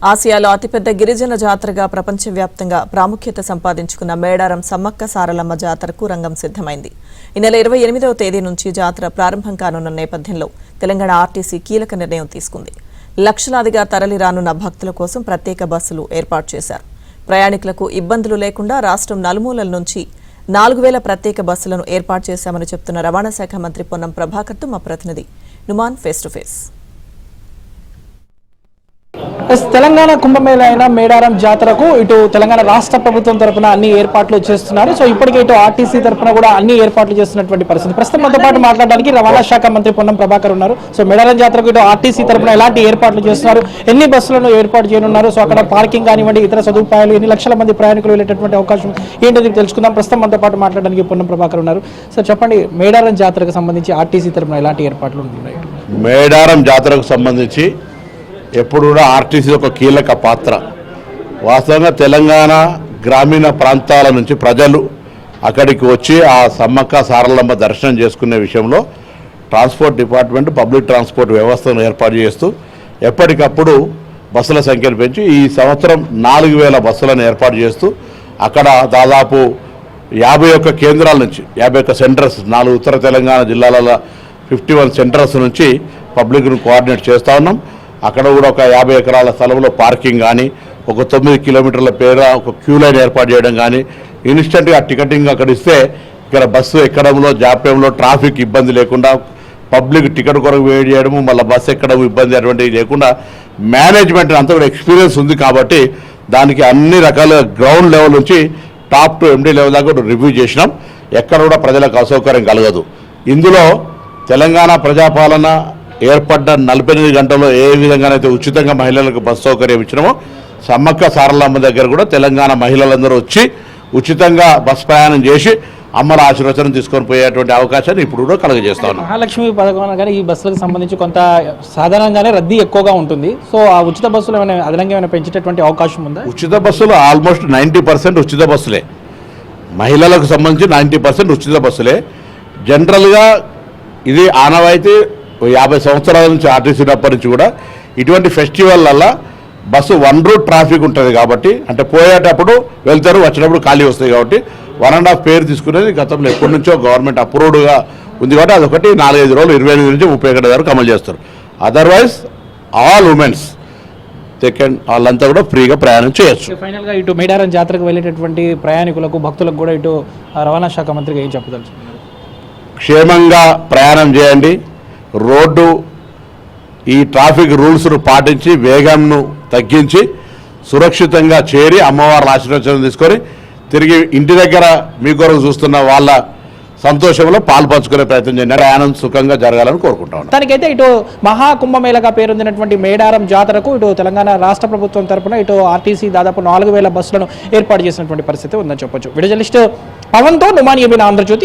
ఆసియాలో అతిపెద్ద గిరిజన జాతరగా ప్రపంచవ్యాప్తంగా ప్రాముఖ్యత సంపాదించుకున్న మేడారం సమ్మక్క సారలమ్మ జాతరకు రంగం సిద్ధమైంది. ఈ నెల 28వ తేదీ నుంచి జాతర ప్రారంభం కానున్న నేపథ్యంలో తెలంగాణ ఆర్టీసీ కీలక నిర్ణయం తీసుకుంది. లక్షలాదిగా తరలి రానున్న భక్తుల కోసం ప్రత్యేక బస్సులు ఏర్పాటు చేశారు. ప్రయాణికులకు ఇబ్బందులు లేకుండా రాష్ట్రం నలుమూలల నుంచి 4000 ప్రత్యేక బస్సులను ఏర్పాటు చేశామని చెప్తున్న రవాణా శాఖ మంత్రి పొన్నం ప్రభాకర్తో మా ప్రతినిధి Numan face to face. Telangana Kumbh Mela అయిన మేడారం జాతరకు ఇటు తెలంగాణ రాష్ట్ర ప్రభుత్వం తరఫున అన్ని ఏర్పాట్లు చేస్తున్నారు. సో ఇప్పటికే ఇటు ఆర్టీసీ తరఫున కూడా అన్ని ఏర్పాట్లు చేస్తున్నటువంటి పరిస్థితి. ప్రస్తుతం మనతో పాటు మాట్లాడడానికి రవాణా శాఖ మంత్రి పొన్నం ప్రభాకర్ ఉన్నారు. సో మేడారం జాతరకు ఇటు ఆర్టీసీ తరఫున ఎలాంటి ఏర్పాట్లు చేస్తున్నారు, ఎన్ని బస్సులను ఏర్పాటు చేయనున్నారు, సో అక్కడ పార్కింగ్ కానివ్వండి, ఇతర సదుపాయాలు, ఎన్ని లక్షల మంది ప్రయాణికులు వెళ్ళేటటువంటి అవకాశం ఏంటో తెలుసుకుందాం. ప్రస్తుతం మనతో పాటు మాట్లాడడానికి పొన్నం ప్రభాకర్ ఉన్నారు. సో చెప్పండి, మేడారం జాతరకు సంబంధించి ఆర్టీసీ తరఫున ఎలాంటి ఏర్పాట్లు ఉన్నాయి? మేడారం జాతరకు సంబంధించి ఎప్పుడు కూడా ఆర్టీసీ ఒక కీలక పాత్ర. వాస్తవంగా తెలంగాణ గ్రామీణ ప్రాంతాల నుంచి ప్రజలు అక్కడికి వచ్చి ఆ సమ్మక్క సారలమ్మ దర్శనం చేసుకునే విషయంలో ట్రాన్స్పోర్ట్ డిపార్ట్మెంట్ పబ్లిక్ ట్రాన్స్పోర్ట్ వ్యవస్థను ఏర్పాటు చేస్తూ ఎప్పటికప్పుడు బస్సుల సంఖ్యను పెంచి ఈ సంవత్సరం 4000 బస్సులను ఏర్పాటు చేస్తూ అక్కడ దాదాపు 51 కేంద్రాల నుంచి 51 సెంటర్స్ 4 ఉత్తర తెలంగాణ జిల్లాల 51 సెంటర్స్ నుంచి పబ్లిక్ను కోఆర్డినేట్ చేస్తూ ఉన్నాం. అక్కడ కూడా ఒక 50 ఎకరాల స్థలంలో పార్కింగ్ కానీ, ఒక 9 కిలోమీటర్ల పేర ఒక క్యూ లైన్ ఏర్పాటు చేయడం కానీ, ఇన్స్టెంట్గా టికెటింగ్ అక్కడ ఇస్తే ఇక్కడ బస్సు ఎక్కడంలో జాప్యంలో ట్రాఫిక్ ఇబ్బంది లేకుండా పబ్లిక్ టికెట్ కొరకు వెయిట్ చేయడము, మళ్ళీ బస్సు ఎక్కడం ఇబ్బంది అటువంటివి లేకుండా మేనేజ్మెంట్ అంతా కూడా ఎక్స్పీరియన్స్ ఉంది కాబట్టి దానికి అన్ని రకాల గ్రౌండ్ లెవెల్ నుంచి టాప్ టు ఎండీ లెవెల్ దాకా రివ్యూ చేసినాం. ఎక్కడ కూడా ప్రజలకు అసౌకర్యం కలగదు. ఇందులో తెలంగాణ ప్రజాపాలన ఏర్పడ్డ 48 గంటల్లో ఏ విధంగానైతే ఉచితంగా మహిళలకు బస్సు సౌకర్యం ఇచ్చినామో సమ్మక్క సారలమ్మ దగ్గర కూడా తెలంగాణ మహిళలందరూ వచ్చి ఉచితంగా బస్ ప్రయాణం చేసి అమ్మల ఆశీర్వచనం తీసుకొని పోయేటువంటి అవకాశాన్ని ఇప్పుడు కూడా కలుగజేస్తా ఉన్నాం. మహాలక్ష్మి పథకం కానీ ఈ బస్సులకు సంబంధించి కొంత సాధారణంగానే రద్దీ ఎక్కువగా ఉంటుంది. సో ఆ ఉచిత బస్సులు ఏమైనా అదనంగా ఏమైనా పెంచేటటువంటి అవకాశం ఉందా? ఉచిత బస్సులు ఆల్మోస్ట్ 90% ఉచిత బస్సులే. మహిళలకు సంబంధించి 90% ఉచిత బస్సులే. జనరల్గా ఇది ఆనవాయితీ 50 సంవత్సరాల నుంచి ఆర్టీసీ ఉన్నప్పటి నుంచి కూడా ఇటువంటి ఫెస్టివల్ల బస్సు 1 రూట్ ట్రాఫిక్ ఉంటుంది కాబట్టి, అంటే పోయేటప్పుడు వెళ్తారు, వచ్చేటప్పుడు ఖాళీ వస్తాయి కాబట్టి 1.5 పేరు తీసుకునేది గతంలో ఎప్పటి నుంచో గవర్నమెంట్ అప్రూవ్డ్గా ఉంది కాబట్టి అదొకటి 4-5 రోజులు 28 నుంచి 30 వరకు అమలు చేస్తారు. అదర్వైజ్ ఆల్ ఉమెన్స్ వాళ్ళంతా కూడా ఫ్రీగా ప్రయాణం చేయొచ్చు. ఫైనల్గా ఇటు మేడారం జాతరకు వెళ్ళేటటువంటి ప్రయాణికులకు భక్తులకు కూడా ఇటు రవాణా శాఖ మంత్రిగా ఏం చెప్పదలుచుకున్నారు? క్షేమంగా ప్రయాణం చేయండి. రోడ్డు ఈ ట్రాఫిక్ రూల్స్ను పాటించి వేగంను తగ్గించి సురక్షితంగా చేరి అమ్మవారి ఆశీర్వచనం తీసుకొని తిరిగి ఇంటి దగ్గర మీ కొరకు చూస్తున్న వాళ్ళ సంతోషంలో పాలు పంచుకునే ప్రయత్నం చేయండి. ప్రయాణం సుఖంగా జరగాలని కోరుకుంటాను. దానికైతే ఇటు మహాకుంభమేళగా పేరొందినటువంటి మేడారం జాతరకు ఇటు తెలంగాణ రాష్ట్ర ప్రభుత్వం తరఫున ఇటు ఆర్టీసీ దాదాపు 4000 బస్సులను ఏర్పాటు చేసినటువంటి పరిస్థితి ఉందని చెప్పొచ్చు. వీడియో జర్నలిస్ట్ పవన్తో నుమాన్, ఆంధ్రజ్యోతి.